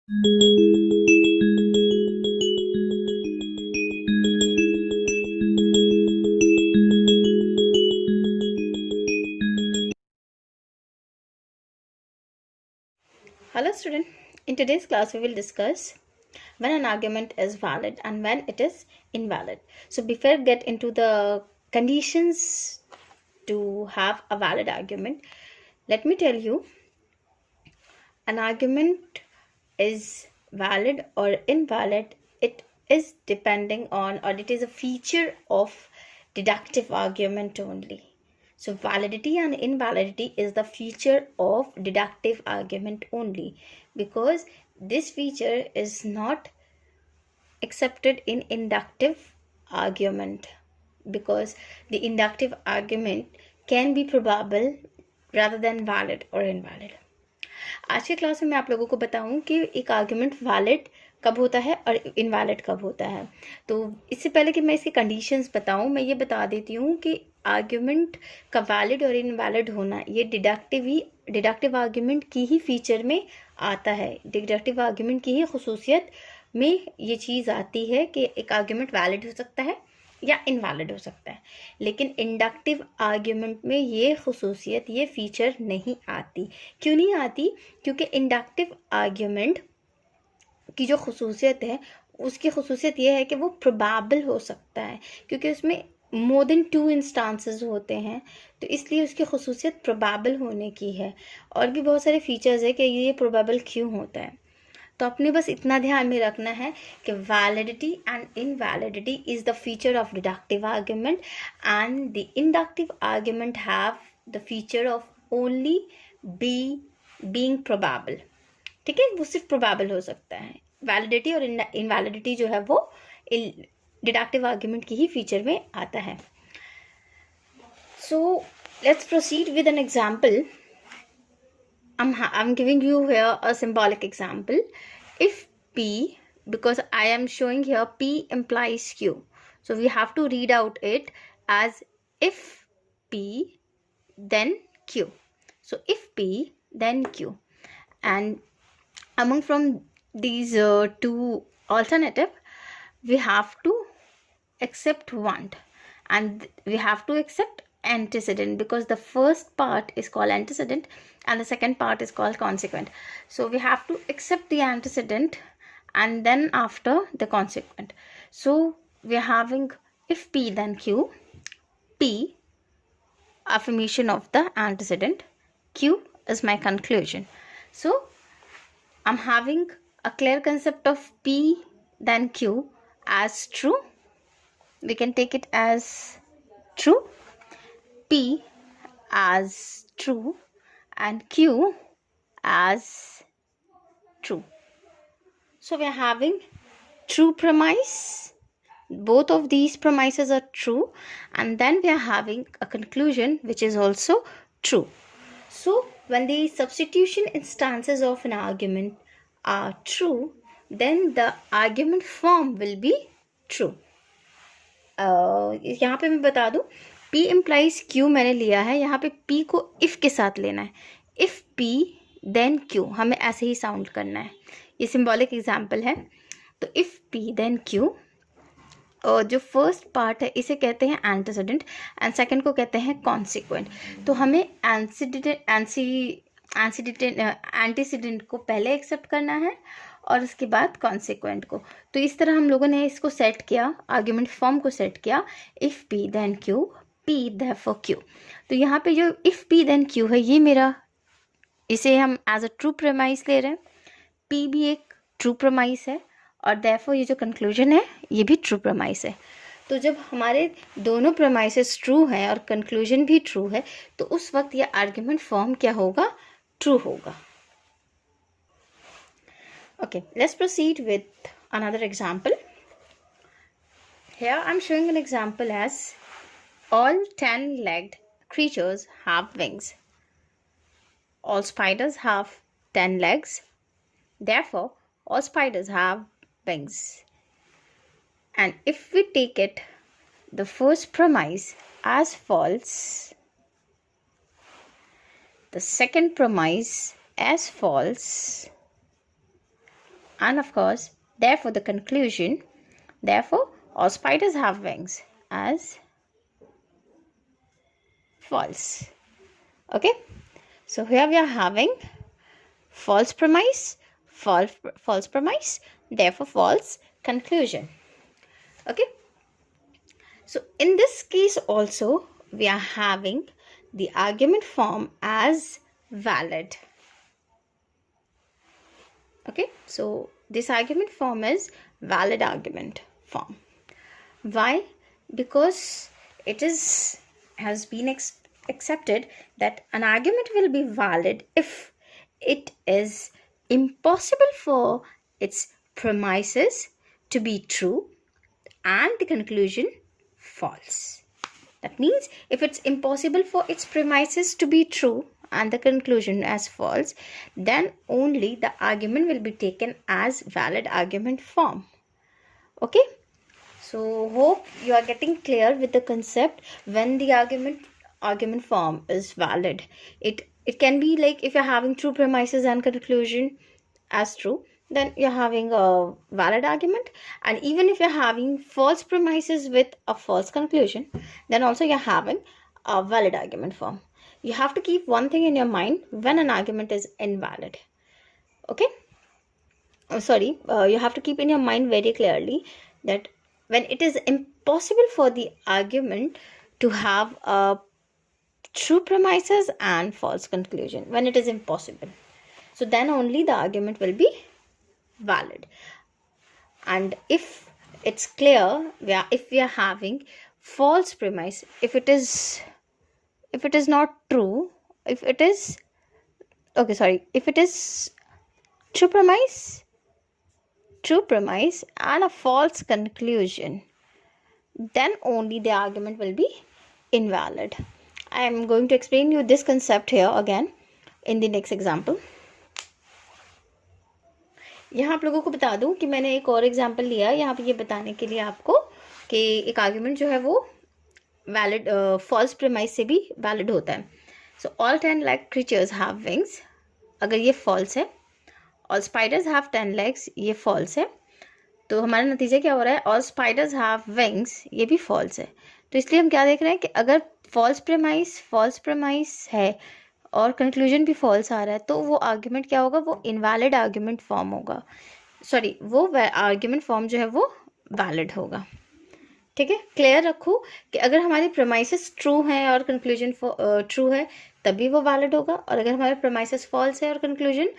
Hello student, in today's class we will discuss when an argument is valid and when it is invalid. So before get into the conditions to have a valid argument, let me tell you an argument is valid or invalid. It is depending on, or it is a feature of deductive argument only. So validity and invalidity is the feature of deductive argument only, because this feature is not accepted in inductive argument, because the inductive argument can be probable rather than valid or invalid. आज के class में मैं आप लोगों को बताऊं कि एक आर्ग्यूमेंट वैलिड कब होता है और इनवैलिड कब होता है। तो इससे पहले कि मैं इसकी कंडीशंस बताऊं, मैं ये बता देती हूं कि आर्ग्यूमेंट का वैलिड और इनवैलिड होना ये डिडक्टिव आर्ग्यूमेंट की ही फीचर में आता है। डिडक्टिव आर्ग्यूमेंट की ही खसूसियत में ये चीज़ आती है कि एक आर्ग्यूमेंट वैलिड हो सकता है या इनवैलिड हो सकता है, लेकिन इंडक्टिव आर्ग्यूमेंट में ये खसूसियत, ये फीचर नहीं आती। क्यों नहीं आती? क्योंकि इंडक्टिव आर्ग्यूमेंट की जो खसूसियत है, उसकी खसूसियत ये है कि वो प्रोबेबल हो सकता है, क्योंकि उसमें मोर देन 2 इंस्टांसेस होते हैं, तो इसलिए उसकी खसूसियत प्रोबेबल होने की है। और भी बहुत सारे फीचर्स है कि ये प्रोबेबल क्यों होता है। तो आपने बस इतना ध्यान में रखना है कि validity and invalidity is the feature of deductive argument and the inductive argument have the feature of only being probable. ठीक है, वो सिर्फ प्रोबेबल हो सकता है। वैलिडिटी और इनवैलिडिटी जो है वो डिडक्टिव आर्ग्यूमेंट की ही फीचर में आता है। So let's proceed with an example. I'm giving you here a symbolic example. If P, because I am showing here P implies Q, so we have to read out it as if P then Q. So if P then Q, and among from these two alternative, we have to accept one, and we have to accept antecedent, because the first part is called antecedent and the second part is called consequent. So we have to accept the antecedent and then after the consequent. So we are having if P then Q, P affirmation of the antecedent, Q is my conclusion. So I'm having a clear concept of P then Q as true. We can take it as true, P as true and Q as true. So we are having true premise. Both of these premises are true, and then we are having a conclusion which is also true. So when the substitution instances of an argument are true, then the argument form will be true. यहाँ पे मैं बता दूं, P implies Q मैंने लिया है, यहाँ पे P को if के साथ लेना है। if P then Q हमें ऐसे ही साउंड करना है। ये सिंबॉलिक एग्जाम्पल है। तो if P then Q, और जो फर्स्ट पार्ट है इसे कहते हैं एंटीसीडेंट एंड सेकंड को कहते हैं कॉन्सिक्वेंट। तो हमें एंटीसीडेंट को पहले एक्सेप्ट करना है और उसके बाद कॉन्सिक्वेंट को। तो इस तरह हम लोगों ने इसको सेट किया, आर्ग्यूमेंट फॉर्म को सेट किया, if P then Q, P therefore Q. तो यहाँ पे जो इफ़ पी देन क्यू है, ये मेरा, इसे हम एज अ ट्रू प्रेमाइस ले रहे हैं। पी भी एक ट्रू प्रेमाइस है और देयरफॉर ये जो कंक्लूजन है ये भी ट्रू प्रेमाइस है। तो जब हमारे दोनों प्रेमाइसेस ट्रू हैं और कंक्लूजन भी ट्रू है, तो उस वक्त ये आर्ग्यूमेंट फॉर्म क्या होगा? ट्रू होगा। Okay, let's proceed with another example. Here I'm showing an example as all 10-legged creatures have wings. All spiders have 10 legs. Therefore, all spiders have wings. And if we take it, the first premise as false, the second premise as false, And of course, therefore the conclusion, therefore all spiders have wings, as false. Okay, so here we are having false premise, false premise, therefore false conclusion. Okay, so in this case also we are having the argument form as valid. Okay, so this argument form is valid argument form. Why? Because it has been accepted that an argument will be valid if it is impossible for its premises to be true and the conclusion false. That means if it's impossible for its premises to be true and the conclusion as false, then only the argument will be taken as valid argument form. Okay, so hope you are getting clear with the concept. When the argument form is valid, it can be like if you're having true premises and conclusion as true, then you're having a valid argument. And even if you're having false premises with a false conclusion, then also you're having a valid argument form. You have to keep one thing in your mind when an argument is invalid. Okay, you have to keep in your mind very clearly that when it is impossible for the argument to have a true premises and false conclusion, when it is impossible, so then only the argument will be valid. And if it's clear, if we are having false premise, if it is not true, if it is true premise and a false conclusion, then only the argument will be invalid. I am going to explain you this concept here again in the next example. यहाँ आप लोगों को बता दूं कि मैंने एक और एग्जाम्पल लिया यहाँ पे ये बताने के लिए आपको कि एक आर्ग्यूमेंट जो है वो वैलिड फॉल्स प्रेमाइस से भी वैलिड होता है. So all 10 like creatures have wings, अगर ये फॉल्स है. ऑल स्पाइडर्स हैव 10 लेग्स, ये फॉल्स है. तो हमारा नतीजा क्या हो रहा है? ऑल स्पाइडर्स हैव विंग्स, ये भी फॉल्स है. तो इसलिए हम क्या देख रहे हैं कि अगर फॉल्स प्रेमाइस है और कंक्लूजन भी फॉल्स आ रहा है, तो वो आर्ग्यूमेंट क्या होगा? वो इनवैलिड आर्ग्यूमेंट फॉर्म होगा. वो आर्ग्यूमेंट फॉर्म जो है वो वैलिड होगा. ठीक है, क्लियर रखो कि अगर हमारी प्रेमाइसेस ट्रू हैं और कंक्लूजन ट्रू है तभी वो वैलिड होगा, और अगर हमारे प्रेमाइसेस फॉल्स है और कंक्लूजन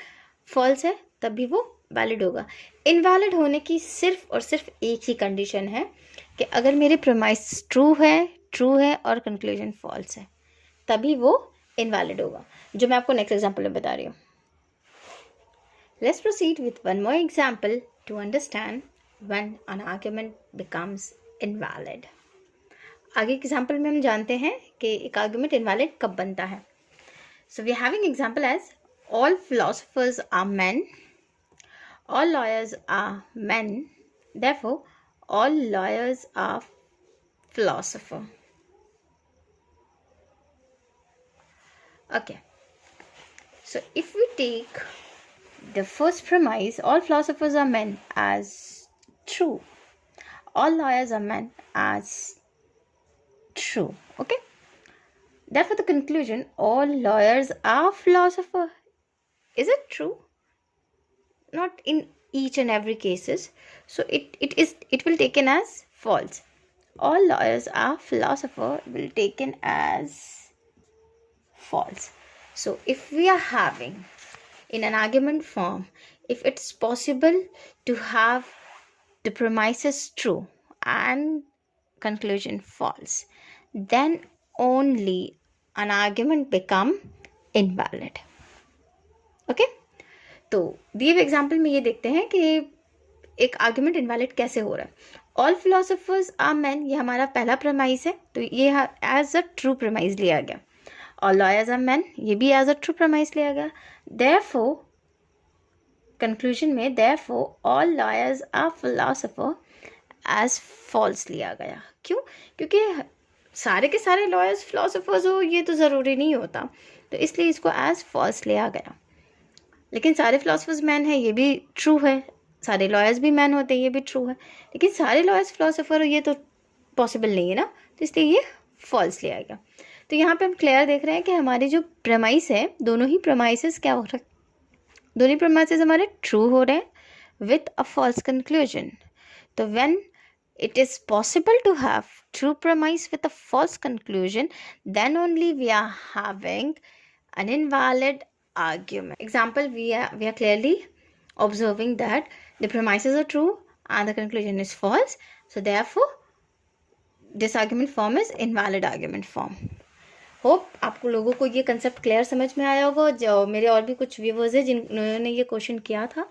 फॉल्स है तभी वो वैलिड होगा. इनवैलिड होने की सिर्फ और सिर्फ एक ही कंडीशन है कि अगर मेरे प्रेमाइस ट्रू है और कंक्लूजन फॉल्स है, तभी वो इनवैलिड होगा, जो मैं आपको नेक्स्ट एग्जांपल में बता रही हूँ. Let's proceed with one more example to understand when an argument becomes invalid. आगे एग्जांपल में हम जानते हैं कि एक आर्गुमेंट इनवैलिड कब बनता है. So we are having example as all philosophers are men, all lawyers are men, therefore all lawyers are philosopher. Okay, so if we take the first premise, all philosophers are men, as true, all lawyers are men, as true. Okay, therefore the conclusion, all lawyers are philosopher, is it true? Not in each and every cases, so it will taken as false. All lawyers are philosopher will taken as false. So if we are having in an argument form, if it's possible to have the premises true and conclusion false, then only an argument become invalid. Okay, तो दिए हुए example में ये देखते हैं कि एक argument invalid कैसे हो रहा है. ऑल फिलोसोफर्स आर मैन, ये हमारा पहला प्रेमाइस है, तो ये एज अ ट्रू प्रेमाइस लिया गया. ऑल लॉयर्स आर मैन, ये भी एज अ ट्रू प्रेमाइस लिया गया. देयरफॉर कंक्लूजन में therefore all lawyers are philosopher as false लिया गया. क्यों? क्योंकि सारे के सारे लॉयर्स फिलोसोफर्स हो ये तो ज़रूरी नहीं होता, तो इसलिए इसको एज फॉल्स लिया गया. लेकिन सारे फिलोसफर्स मैन है, ये भी ट्रू है, सारे लॉयर्स भी मैन होते हैं, ये भी ट्रू है, लेकिन सारे लॉयर्स फिलोसोफर ये तो पॉसिबल नहीं है ना, तो इसलिए ये फॉल्स ले आएगा। तो यहाँ पे हम क्लियर देख रहे हैं कि हमारे जो प्रमाइस है, दोनों ही प्रमाइसेस क्या हो रहे हैं, दोनों ही प्रमाइसेस हमारे ट्रू हो रहे हैं विथ अ फॉल्स कंक्लूजन। तो when it is possible to have true premise with a false conclusion, then only we are having an invalid argument. Example, we are clearly observing that the premises are true and the conclusion is false, so therefore this argument form is invalid argument form. Hope आपको लोगों को ये concept clear समझ में आया होगा। जो मेरे और भी कुछ व्यूवर्स हैं जिन्होंने ये क्वेश्चन किया था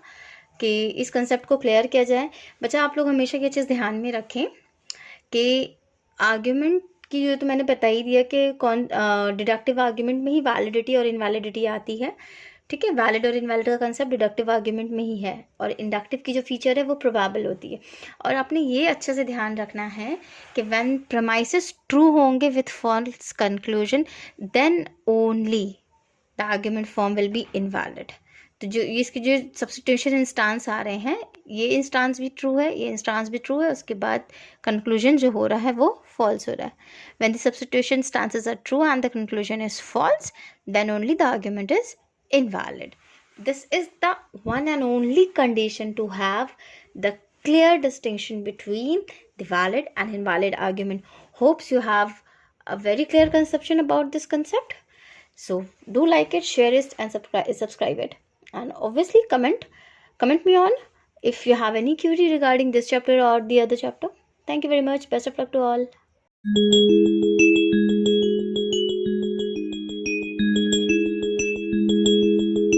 कि इस कंसेप्ट को क्लियर किया जाए। बच्चा आप लोग हमेशा ये चीज़ ध्यान में रखें कि आर्ग्यूमेंट की जो तो मैंने बता ही दिया कि कौन डिडक्टिव आर्ग्यूमेंट में ही वैलिडिटी और इनवैलिडिटी आती है, ठीक है। वैलिड और इनवैलिड का कंसेप्ट डिडक्टिव आर्ग्यूमेंट में ही है, और इंडक्टिव की जो फीचर है वो प्रोबेबल होती है। और आपने ये अच्छे से ध्यान रखना है कि व्हेन प्रमाइसेस ट्रू होंगे with false conclusion, then only the argument form will be invalid. तो जो इसके जो सब्स्टिट्यूशन इंस्टांस आ रहे हैं, ये इंस्टांस भी ट्रू है, ये इंस्टांस भी ट्रू है, उसके बाद कंक्लूजन जो हो रहा है वो फॉल्स हो रहा है। When the substitution instances are true and the conclusion is false, then only the argument is invalid. This is the one and only condition to have the clear distinction between the valid and invalid argument. Hopes you have a very clear conception about this concept. So do like it, share it, and subscribe it, and obviously comment me on if you have any query regarding this chapter or the other chapter. Thank you very much. Best of luck to all.